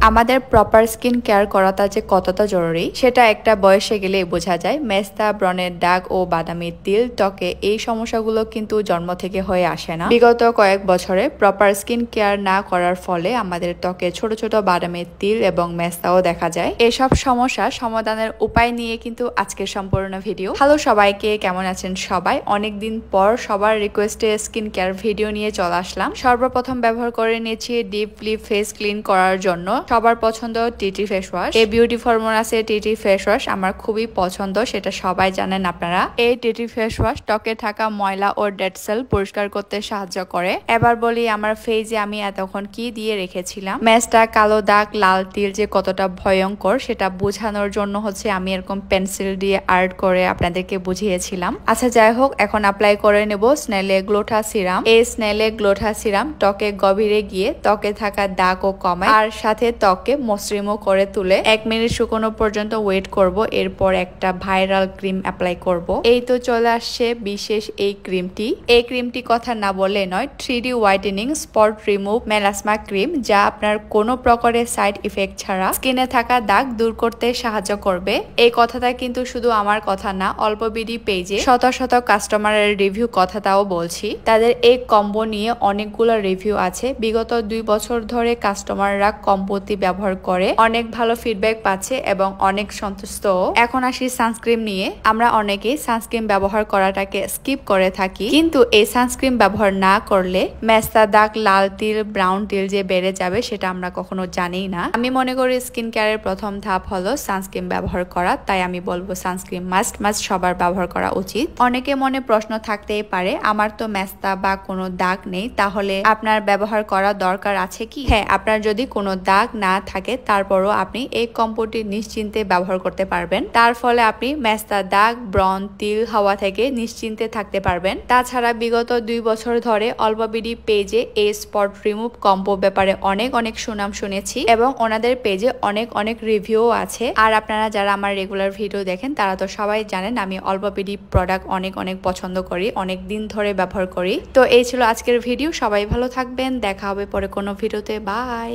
আমাদের proper skin care করাটা যে কতটা জরুরি সেটা একটা বয়সে গেলে বোঝা যায়। মেস্তা, ব্রণের দাগ ও বাদামি তিল, ত্বকে এই সমস্যাগুলো কিন্তু জন্ম থেকে হয়ে আসে না। বিগত কয়েক বছরে প্রপার স্কিন কেয়ার না করার ফলে আমাদের ত্বকে ছোট ছোট বাদামি তিল এবং মেস্তাও দেখা যায়। এসব সমস্যা সমাধানের উপায় নিয়ে কিন্তু আজকের সম্পূর্ণ ভিডিও। হ্যালো সবাইকে, কেমন আছেন সবাই? অনেকদিন পর সবার রিকোয়েস্টে স্কিন কেয়ার ভিডিও নিয়ে চলে আসলাম। সর্বপ্রথম ব্যবহার করে নিয়েছি ডিপলি ফেস ক্লিন করার জন্য সবার পছন্দ টিটি ফেস ওয়াশ। এই বিউটি ফর্মুলাসের টিটি ফেস ওয়াশ আমার খুবই পছন্দ, সেটা সবাই জানেন আপনারা। এই টিটি ফেস ওয়াশ ত্বকে থাকা ময়লা ও ডেড সেল পরিষ্কার করতে সাহায্য করে। এবার বলি আমার ফেসে আমি এতক্ষণ কি দিয়ে রেখেছিলাম। মেস্তা, কালো দাগ, লাল তিল যে কতটা ভয়ঙ্কর সেটা বোঝানোর জন্য আমি এরকম পেন্সিল দিয়ে আর্ট করে আপনাদেরকে বুঝিয়েছিলাম। আচ্ছা যাই হোক, এখন অ্যাপ্লাই করে নেব স্নেলে গ্লোটা সিরাম। এই স্নেলে গ্লোটা সিরাম ত্বকে গভীরে গিয়ে ত্বকে থাকা দাগ ও কমায়, আর সাথে ত্বককে মসৃণও করে তুলে। 1 মিনিট শুকানো পর্যন্ত ওয়েট করব, এরপর একটা ভাইরাল ক্রিম অ্যাপ্লাই করব। এই তো চলে আসছে বিশেষ এই ক্রিমটি। এই ক্রিমটি কথা না বলে নয়, 3D whitening spot remove melasma cream, যা আপনার কোনো প্রকারের সাইড ইফেক্ট ছাড়া স্কিনে থাকা দাগ দূর করতে সাহায্য করবে। এই কথাটা কিন্তু শুধু আমার কথা না, অল্প বিডি পেজে শত শত কাস্টমারের রিভিউ কথাটাও বলছি। তাদের এই কম্বো নিয়ে অনেকগুলো রিভিউ আছে। বিগত 2 বছর ধরে কাস্টমাররা কম্বোটি ব্যবহার করে অনেক ভালো ফিডব্যাক পাচ্ছে এবং অনেক সন্তুষ্ট। এখন আসি সানস্ক্রিন নিয়ে। আমরা অনেকেই সানস্ক্রিন ব্যবহার করাটাকে স্কিপ করে থাকি, কিন্তু এই সানস্ক্রিন ব্যবহার না করলে মেস্তা দাগ, লাল তিল, ব্রাউন তিল যে বেড়ে যাবে সেটা আমরা কখনো জানি না। আমি মনে করি স্কিন কেয়ারের প্রথম ধাপ হলো সানস্ক্রিন ব্যবহার করা, তাই আমি বলবো সানস্ক্রিন মাস্ট সবার ব্যবহার করা উচিত। অনেকে মনে প্রশ্ন থাকতেই পারে, আমার তো মেস্তা বা কোনো দাগ নেই, তাহলে আপনার ব্যবহার করা দরকার আছে কি? হ্যাঁ, আপনার যদি কোনো দাগ না থাকে তারপরও আপনি এই কম্বোটি নিশ্চিন্তে ব্যবহার করতে পারবেন। তার ফলে আপনি মেস্তা, দাগ, ব্রণ, তিল হওয়া থেকে নিশ্চিন্তে থাকতে পারবেন। তাছাড়া বিগত 2 বছর ধরে অল্প বিডি পেজে এই স্পট রিমুভ কম্বো ব্যাপারে অনেক সুনাম শুনেছি এবং ওনাদের পেজে অনেক রিভিউ আছে। আর আপনারা যারা আমার রেগুলার ভিডিও দেখেন তারা তো সবাই জানেন আমি অল্প বিডি প্রোডাক্ট অনেক পছন্দ করি, অনেক দিন ধরে ব্যবহার করি। তো এই ছিল আজকের ভিডিও। সবাই ভালো থাকবেন, দেখা হবে পরে কোনো ভিডিওতে। বাই।